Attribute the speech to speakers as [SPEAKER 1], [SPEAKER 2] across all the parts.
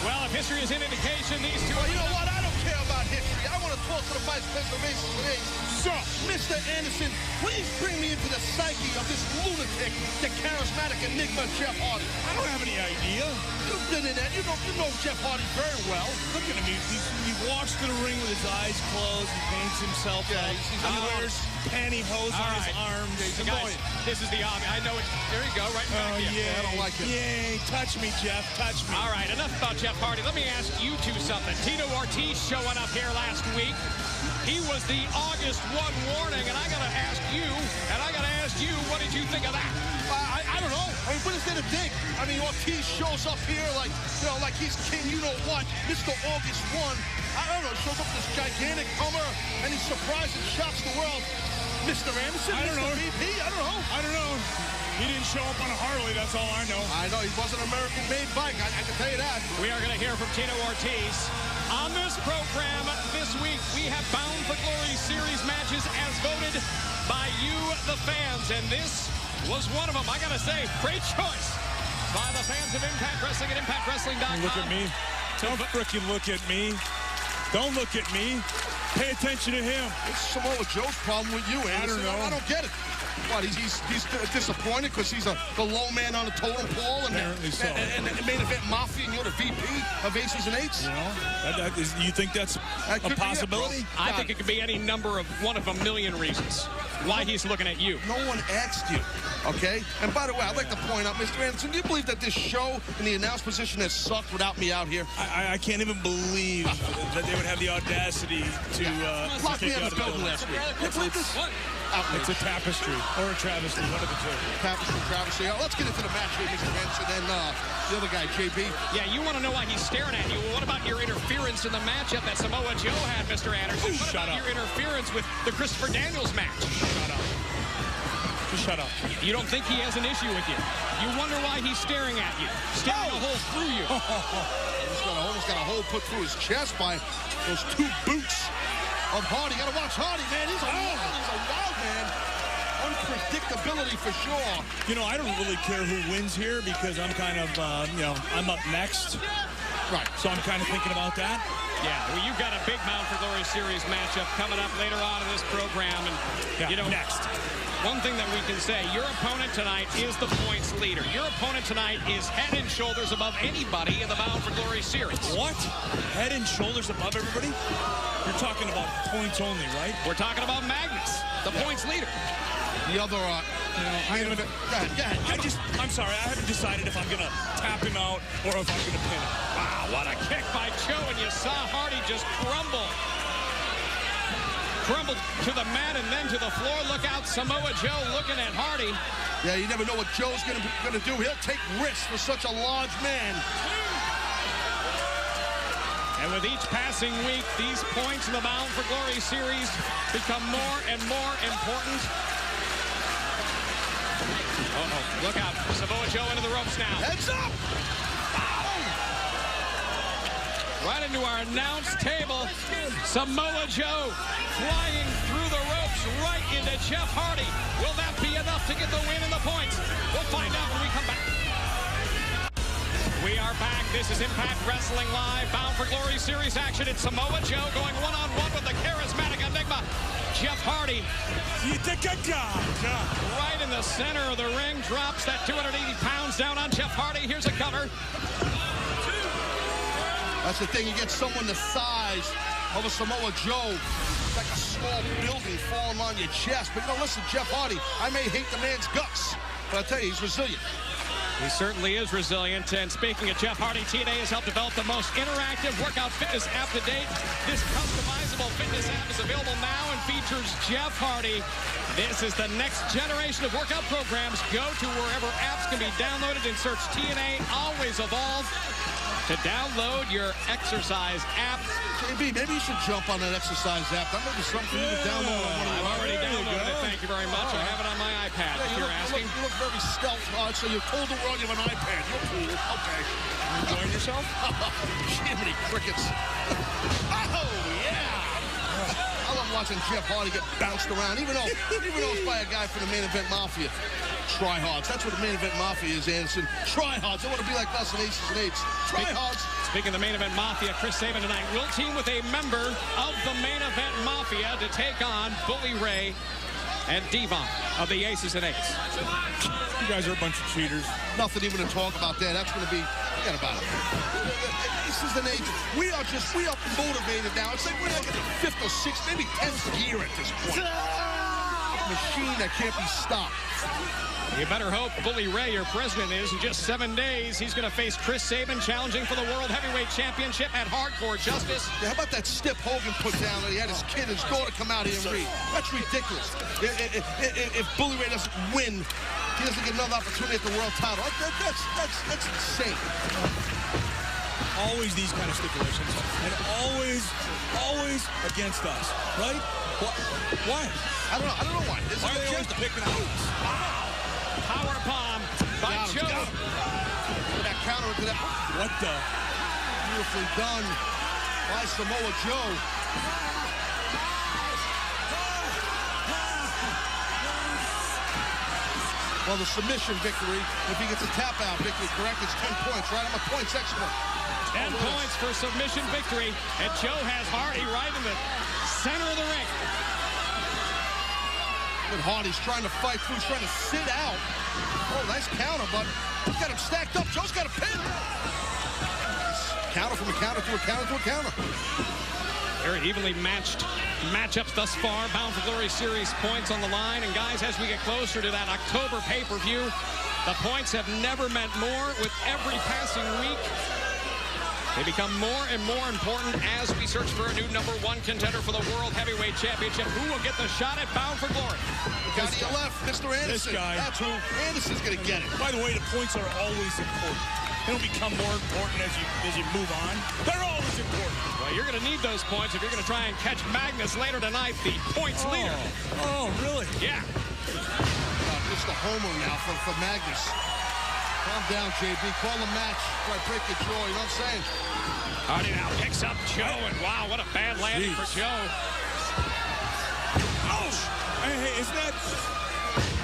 [SPEAKER 1] Well, if history is an indication, these two...
[SPEAKER 2] Well, you know what? I don't care about history. I want to talk to the Vice President of Racing today.
[SPEAKER 3] So,
[SPEAKER 2] Mr. Anderson, please bring me into the psyche of this lunatic, the charismatic enigma, Jeff Hardy.
[SPEAKER 3] I don't have any idea.
[SPEAKER 2] You've been in that. You know Jeff Hardy very well.
[SPEAKER 3] Look at him. He walks to the ring with his eyes closed. He paints himself up. He wears pantyhose on his arms.
[SPEAKER 1] Guys, this is the obvious. I know it. There you go. Right in back here.
[SPEAKER 3] Yeah,
[SPEAKER 2] I don't like it.
[SPEAKER 3] Yay, touch me, Jeff. Touch me.
[SPEAKER 1] All right, enough about Jeff Hardy. Let me ask you two something. Tito Ortiz showing up here last week. He was the August 1 warning, and I got to ask you, what did you think of that?
[SPEAKER 2] I don't know. I mean, what is there to dig? I mean, Ortiz shows up here like, like he's king, you know what, Mr. August 1. I don't know, shows up this gigantic Hummer, and he surprises and shocks the world. Mr. Anderson,
[SPEAKER 3] I don't know.
[SPEAKER 2] VP, I don't know.
[SPEAKER 3] He didn't show up on a Harley, that's all I know.
[SPEAKER 2] I know, he wasn't an American-made bike, I can tell you that.
[SPEAKER 1] We are going to hear from Tito Ortiz. On this program this week, we have Bound for Glory Series matches as voted by you, the fans, and this was one of them. I got to say, great choice by the fans of Impact Wrestling at ImpactWrestling.com.
[SPEAKER 3] Look at me. Don't frickin' look at me. Don't look at me. Pay attention to him.
[SPEAKER 2] It's Samoa Joe's problem with you, Anderson.
[SPEAKER 3] I don't know.
[SPEAKER 2] I don't get it. What, he's disappointed because he's the low man on the totem pole and the main event mafia, and you're the VP of Aces and Eights?
[SPEAKER 3] You know, you think that's a possibility?
[SPEAKER 1] I think it could be any number of one of a million reasons why he's looking at you.
[SPEAKER 2] No one asked you, okay? And by the way, I'd like to point out, Mr. Anderson, do you believe that this show in the announce position has sucked without me out here?
[SPEAKER 3] I can't even believe that they would have the audacity to
[SPEAKER 2] lock me out of the building last week.
[SPEAKER 3] It's a tapestry or a travesty, one of the two.
[SPEAKER 2] Tapestry, travesty. Let's get into the match here, Mr. Anderson, and the other guy, JB.
[SPEAKER 1] Yeah, you want to know why he's staring at you. Well, what about your interference in the matchup that Samoa Joe had, Mr. Anderson? What about your interference with the Christopher Daniels match?
[SPEAKER 3] Shut up. Just shut up.
[SPEAKER 1] You don't think he has an issue with you. You wonder why he's staring at you, staring a hole through you.
[SPEAKER 2] He's almost got a hole put through his chest by those two boots of Hardy. You got to watch Hardy, man. He's a wild man. Unpredictability for sure.
[SPEAKER 3] You know, I don't really care who wins here because I'm kind of, I'm up next.
[SPEAKER 2] Right.
[SPEAKER 3] So I'm kind of thinking about that.
[SPEAKER 1] Yeah, well, you've got a big Bound for Glory Series matchup coming up later on in this program. And,
[SPEAKER 3] next.
[SPEAKER 1] One thing that we can say, your opponent tonight is the points leader. Your opponent tonight is head and shoulders above anybody in the Bound for Glory Series.
[SPEAKER 3] What? Head and shoulders above everybody? You're talking about points only, right?
[SPEAKER 1] We're talking about Magnus, the points leader.
[SPEAKER 2] The other, go ahead.
[SPEAKER 3] I'm sorry, I haven't decided if I'm going to tap him out or if I'm going to pin him.
[SPEAKER 1] Wow, what a kick by Joe, and you saw Hardy just crumbled to the mat and then to the floor. Look out, Samoa Joe looking at Hardy.
[SPEAKER 2] Yeah, you never know what Joe's going to do. He'll take risks for such a large man.
[SPEAKER 1] And with each passing week, these points in the Bound for Glory Series become more and more important. Look out. Samoa Joe into the ropes now.
[SPEAKER 2] Heads up!
[SPEAKER 1] Right into our announce table. Samoa Joe flying through the ropes right into Jeff Hardy. Will that be enough to get the win and the points? We'll find out when we come back. We are back. This is Impact Wrestling Live. Bound for Glory Series action. It's Samoa Joe going one-on-one with the charismatic enigma, Jeff Hardy. Right in the center of the ring. Drops that 280 pounds down on Jeff Hardy. Here's a cover.
[SPEAKER 2] That's the thing. You get someone the size of a Samoa Joe. It's like a small building falling on your chest. But, listen, Jeff Hardy, I may hate the man's guts, but I'll tell you, he's resilient.
[SPEAKER 1] He certainly is resilient. And speaking of Jeff Hardy, TNA has helped develop the most interactive workout fitness app to date. This customizable fitness app is available now and features Jeff Hardy. This is the next generation of workout programs. Go to wherever apps can be downloaded and search TNA Always Evolve to download your exercise app.
[SPEAKER 2] JB, maybe you should jump on that exercise app. That may be something you can download on one of your...
[SPEAKER 1] I've already downloaded it. Thank you very much. I have it on my iPad, if you're asking.
[SPEAKER 2] You look very stealth. So you told the world you have an iPad. You're cool. Okay.
[SPEAKER 3] You enjoying yourself?
[SPEAKER 2] Jiminy crickets. Oh, yeah. I love watching Jeff Hardy get bounced around, even though it's by a guy from the main event mafia. tryhards. That's what the main event mafia is, Anderson. Tryhards. They want to be like us in Aces and Eights. Tryhards.
[SPEAKER 1] Speaking of the main event mafia, Chris Sabin tonight will team with a member of the main event mafia to take on Bully Ray and Devon of the Aces and Eights.
[SPEAKER 3] You guys are a bunch of cheaters.
[SPEAKER 2] Nothing even to talk about there. That's going to be, forget about it. Aces and Eights. We are motivated now. It's like we're like in the 5th or 6th, maybe 10th gear at this point. Machine that can't be stopped.
[SPEAKER 1] You better hope Bully Ray, your president, is in just 7 days. He's going to face Chris Sabin, challenging for the World Heavyweight Championship at Hardcore Justice.
[SPEAKER 2] Yeah, how about that step Hogan put down that he had his kid, his daughter, come out here and read? That's ridiculous. If Bully Ray doesn't win, he doesn't get another opportunity at the world title. That's insane.
[SPEAKER 3] Always these kind of stipulations, and always against us, right? Why?
[SPEAKER 2] I don't know why.
[SPEAKER 3] Why are they always picking on us?
[SPEAKER 1] Wow. Power bomb by Joe.
[SPEAKER 2] That counter into that.
[SPEAKER 3] What the?
[SPEAKER 2] Beautifully done by Samoa Joe. Well, the submission victory, if he gets a tap-out victory, correct, it's 10 points, right? I'm a points expert.
[SPEAKER 1] 10 points for submission victory, and Joe has Hardy right in the center of the ring.
[SPEAKER 2] With Hardy's trying to fight through, he's trying to sit out. Oh, nice counter, but he's got him stacked up. Joe's got a pin. Nice counter from a counter to a counter to a counter.
[SPEAKER 1] Very evenly matched matchups thus far. Bound for Glory Series points on the line. And guys, as we get closer to that October pay-per-view, the points have never meant more. With every passing week, they become more and more important as we search for a new #1 contender for the World Heavyweight Championship. Who will get the shot at Bound for Glory?
[SPEAKER 2] The guy to your left, Mr. Anderson.
[SPEAKER 3] This guy.
[SPEAKER 2] That's who. Anderson's going to get it.
[SPEAKER 3] By the way, the points are always important. They don't become more important as you move on. They're always important.
[SPEAKER 1] Well, you're going to need those points if you're going to try and catch Magnus later tonight, the points leader.
[SPEAKER 3] Oh, really?
[SPEAKER 1] Yeah.
[SPEAKER 2] Mr. Homer now for Magnus. Calm down, JB. Call a match. Try to break your jaw. You know what I'm saying?
[SPEAKER 1] Hardy now picks up Joe, and wow, what a bad landing for Joe.
[SPEAKER 3] Oh! Hey, isn't that...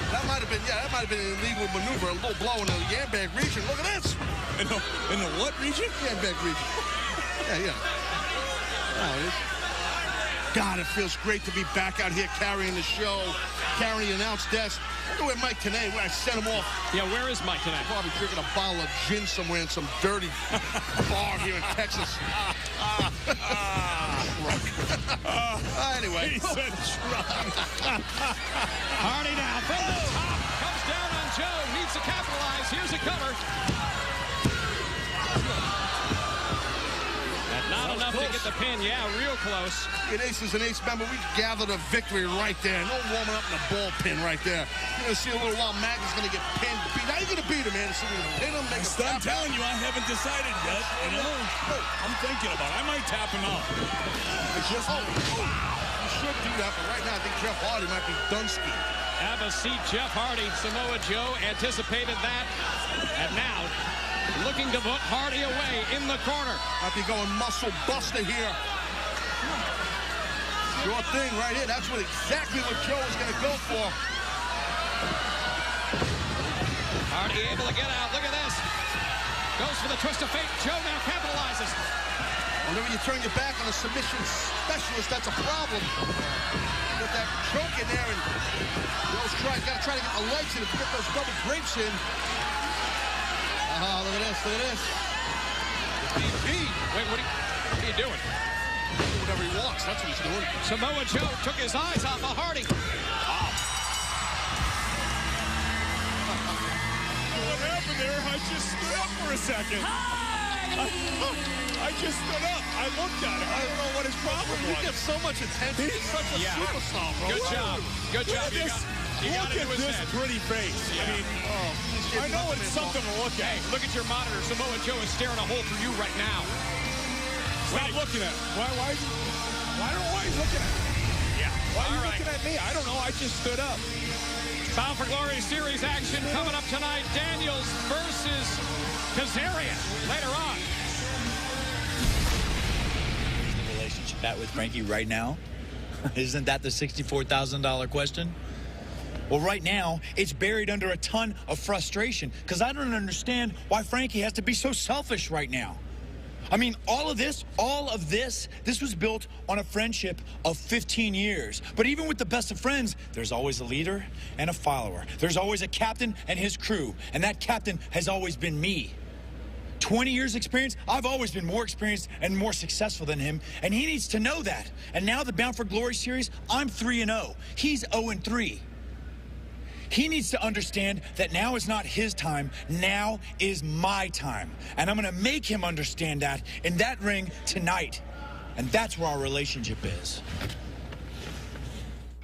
[SPEAKER 2] That might have been an illegal maneuver. A little blow in the Yambag region. Look at this.
[SPEAKER 3] In the what region?
[SPEAKER 2] Yambag region. Yeah. Oh, it is. God, it feels great to be back out here carrying the show, carrying the announce desk. I wonder where Mike Tna, where I sent him off.
[SPEAKER 1] Yeah, where is Mike Tna?
[SPEAKER 2] Probably drinking a bottle of gin somewhere in some dirty bar here in Texas. Anyway.
[SPEAKER 3] He said drunk.
[SPEAKER 1] Hardy now from the top. Comes down on Joe. Needs to capitalize. Here's a cover. Not enough to get the pin. Yeah, real close.
[SPEAKER 2] In Aces and Eights, remember, we gathered a victory right there. No warming up in the ball pin right there. You're going to see a little while Magnus going to get pinned. How you going to beat him, man? So you're going to pin him, make him
[SPEAKER 3] I'm telling you, I haven't decided yet. You know, I'm thinking about it. I might tap him out.
[SPEAKER 2] You should do that, but right now I think Jeff Hardy might be Dunsky.
[SPEAKER 1] Have a seat, Jeff Hardy. Samoa Joe anticipated that. And now, looking to put Hardy away in the corner.
[SPEAKER 2] Might be going muscle buster here. Sure thing right here. That's exactly what Joe is going to go for.
[SPEAKER 1] Hardy able to get out. Look at this. Goes for the twist of fate. Joe now capitalizes.
[SPEAKER 2] Whenever you turn your back on a submission specialist, that's a problem. Get that choke in there, and Joe's got to try to get the legs in to get those double drapes in. Look at this, look at this.
[SPEAKER 1] Wait, what are you doing?
[SPEAKER 2] Whatever he wants, that's what he's doing.
[SPEAKER 1] Samoa Joe took his eyes off of Hardy.
[SPEAKER 3] What happened there? I just stood up for a second. I just stood up. I looked at him. I don't know what his problem was.
[SPEAKER 2] He gets so much attention. He's such a superstar, bro.
[SPEAKER 1] Good job. Good job.
[SPEAKER 3] Look at this pretty face.
[SPEAKER 1] Yeah.
[SPEAKER 3] I mean, I know it's something to look at.
[SPEAKER 1] Hey, look at your monitor. Samoa Joe is staring a hole through you right now.
[SPEAKER 3] Stop looking at him. Why is he looking at me?
[SPEAKER 1] Yeah.
[SPEAKER 3] Why are you looking at me? I don't know. I just stood up.
[SPEAKER 1] Bound for Glory Series action coming up tonight. Daniels versus Kazarian later on.
[SPEAKER 4] The relationship at with Frankie right now? Isn't that the $64,000 question? Well, right now, it's buried under a ton of frustration because I don't understand why Frankie has to be so selfish right now. I mean, all of this was built on a friendship of 15 years. But even with the best of friends, there's always a leader and a follower. There's always a captain and his crew, and that captain has always been me. 20 years experience, I've always been more experienced and more successful than him, and he needs to know that. And now the Bound for Glory series, I'm 3-0. He's 0-3. He needs to understand that now is not his time, now is my time. And I'm gonna make him understand that in that ring tonight. And that's where our relationship is.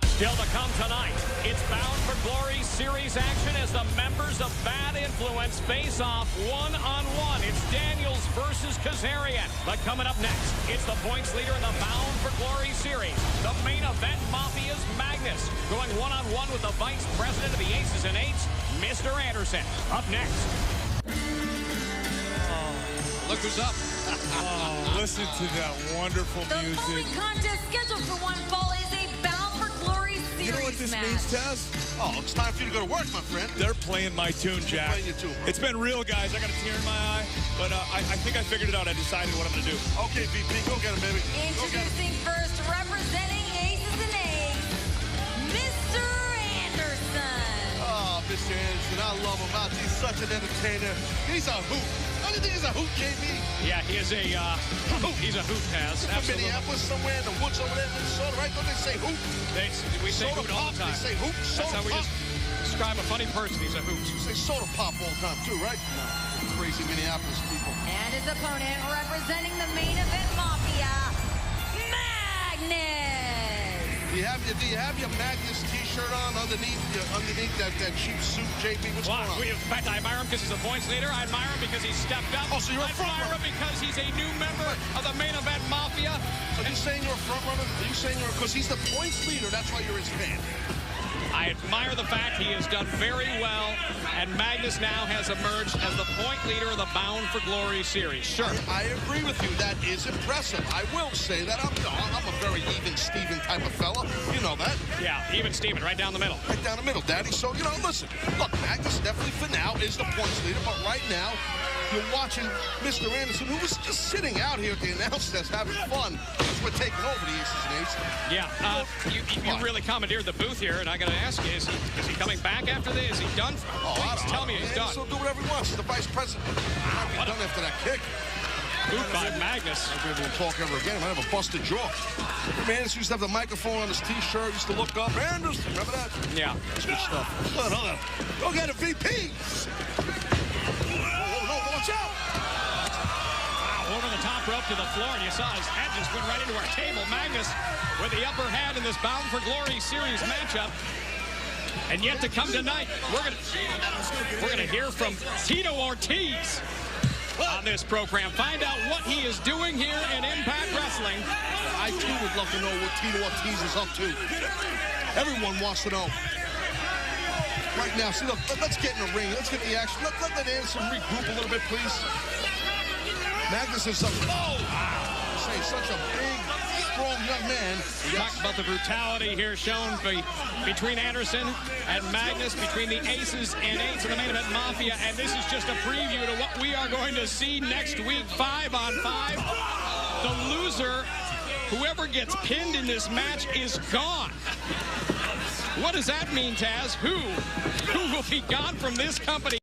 [SPEAKER 1] Still to come tonight, it's Bound for Glory series action as the members of Bad Influence face off one-on-one. It's Daniels versus Kazarian. But coming up next, it's the points leader in the Bound for Glory series. The main event Mafia's Magnus going one-on-one with the vice president of the Aces and Eights, Mr. Anderson. Up next. Look who's up.
[SPEAKER 3] Oh, listen to that wonderful
[SPEAKER 5] The
[SPEAKER 3] music.
[SPEAKER 5] following contest scheduled for one fall is a Bound for Glory series
[SPEAKER 3] You know what this
[SPEAKER 5] match.
[SPEAKER 3] means, Taz?
[SPEAKER 2] Oh, it's time for you to go to work, my friend.
[SPEAKER 3] They're playing my tune, Jack.
[SPEAKER 2] Playing your tune, bro.
[SPEAKER 3] It's been real, guys. I got a tear in my eye, but I think I figured it out. I decided what I'm going to do.
[SPEAKER 2] Okay, VP, go get him, baby. Go get him.
[SPEAKER 5] Introducing first, representing Aces and Eights, Mr. Anderson.
[SPEAKER 2] Oh, Mr. Anderson, I love him. He's such an entertainer. He's a hoot. Don't you think he's a hoot, JB?
[SPEAKER 1] Yeah, he is he's a hoot, Taz.
[SPEAKER 2] From
[SPEAKER 1] Absolutely.
[SPEAKER 2] Minneapolis, somewhere in the woods over there in Minnesota, right? Don't they say hoot?
[SPEAKER 1] We say
[SPEAKER 2] Soda
[SPEAKER 1] hoot all
[SPEAKER 2] pop,
[SPEAKER 1] the time.
[SPEAKER 2] they say hoot,
[SPEAKER 1] That's
[SPEAKER 2] soda
[SPEAKER 1] how we
[SPEAKER 2] pop.
[SPEAKER 1] describe a funny person. He's a hoot.
[SPEAKER 2] They say soda pop all the time, too, right? No. Crazy Minneapolis people.
[SPEAKER 5] And his opponent, representing the main event Mafia, Magnus.
[SPEAKER 2] Do you have your Magnus t-shirt on underneath that cheap suit, JB? What's
[SPEAKER 1] Well,
[SPEAKER 2] going on?
[SPEAKER 1] in fact, I admire him because he's a points leader. I admire him because he stepped up.
[SPEAKER 2] Oh, so you're a front
[SPEAKER 1] I admire
[SPEAKER 2] runner.
[SPEAKER 1] him because he's a new member of the main event Mafia.
[SPEAKER 2] Are you saying you're a front runner? Are you saying because he's the points leader, that's why you're his fan?
[SPEAKER 1] I admire the fact he has done very well, and Magnus now has emerged as the point leader of the Bound for Glory series. Sure.
[SPEAKER 2] I agree with you. That is impressive. I will say that I'm a very even Steven type of fella. You know that.
[SPEAKER 1] Yeah, even Steven, right down the middle.
[SPEAKER 2] Right down the middle, Daddy. So, listen. Look, Magnus definitely for now is the points leader, but right now, you're watching Mr. Anderson, who was just sitting out here at the announce desk having fun as we're taking over the Aces and Eights.
[SPEAKER 1] Yeah, you really commandeered the booth here, and I got to ask you, is he coming back after this? Is he done? Please tell me he's done.
[SPEAKER 2] He'll do whatever he wants. He's the vice president. He's done after that kick.
[SPEAKER 1] Boot by Magnus.
[SPEAKER 2] I'll be able to talk ever again. I might have a busted jaw. Anderson used to have the microphone on his T-shirt. Used to look up. Anderson, remember that?
[SPEAKER 1] Yeah.
[SPEAKER 2] That's good stuff. Hold on. Go get a VP. No, watch out.
[SPEAKER 1] Wow, over the top rope to the floor, and you saw his head just went right into our table. Magnus with the upper hand in this Bound for Glory series matchup. And yet to come tonight, we're gonna hear from Tito Ortiz on this program. Find out what he is doing here in Impact Wrestling.
[SPEAKER 2] I too would love to know what Tito Ortiz is up to. Everyone wants to know. Right now, see, look, let's get in the ring. Let's get the action. Let Anderson regroup a little bit, please. Magnus is such a big, strong young man.
[SPEAKER 1] Talk about the brutality here shown between Anderson and Magnus, between the Aces and Eights in the main event Mafia, and this is just a preview to what we are going to see next week, 5-on-5. The loser, whoever gets pinned in this match, is gone. What does that mean, Taz? Who will be gone from this company?